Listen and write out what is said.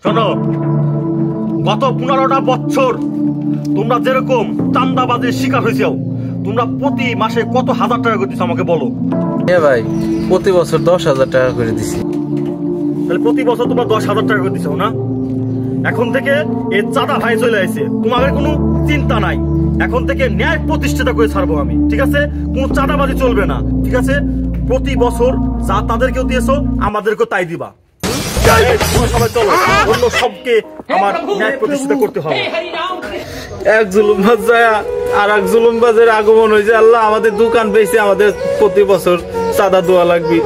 শোনো, গত 15টা বছর তোমরা যেরকম চান্দাবাজির শিকার হয়েছো, তোমরা প্রতি মাসে কত হাজার টাকা করে দিচ্ছ আমাকে বলো। ভাই প্রতি বছর 10,000 টাকা করে দিছি। তাহলে প্রতি বছর তোমরা 10,000 টাকা করে দিছো না? এখন থেকে এই চাঁদা ভাই চলে আসছে, তোমাদের কোনো চিন্তা নাই। এখন থেকে ন্যায় প্রতিষ্ঠিত করে ছাড়বো আমি, ঠিক আছে? কোনো চাঁদাবাজি চলবে না, ঠিক আছে? প্রতি বছর যা তাদেরকেও দিয়েছো আমাদেরকেও তাই দিবা। সবাই চলো, অন্য সবকে আমার ন্যায় প্রতিষ্ঠিত করতে হবে। এক জুলুমবাজ যায় আর এক জুলুমবাজের আগমন হয়েছে। আল্লাহ আমাদের দোকান বেশি, আমাদের প্রতি বছর চাঁদা দেওয়া লাগবে।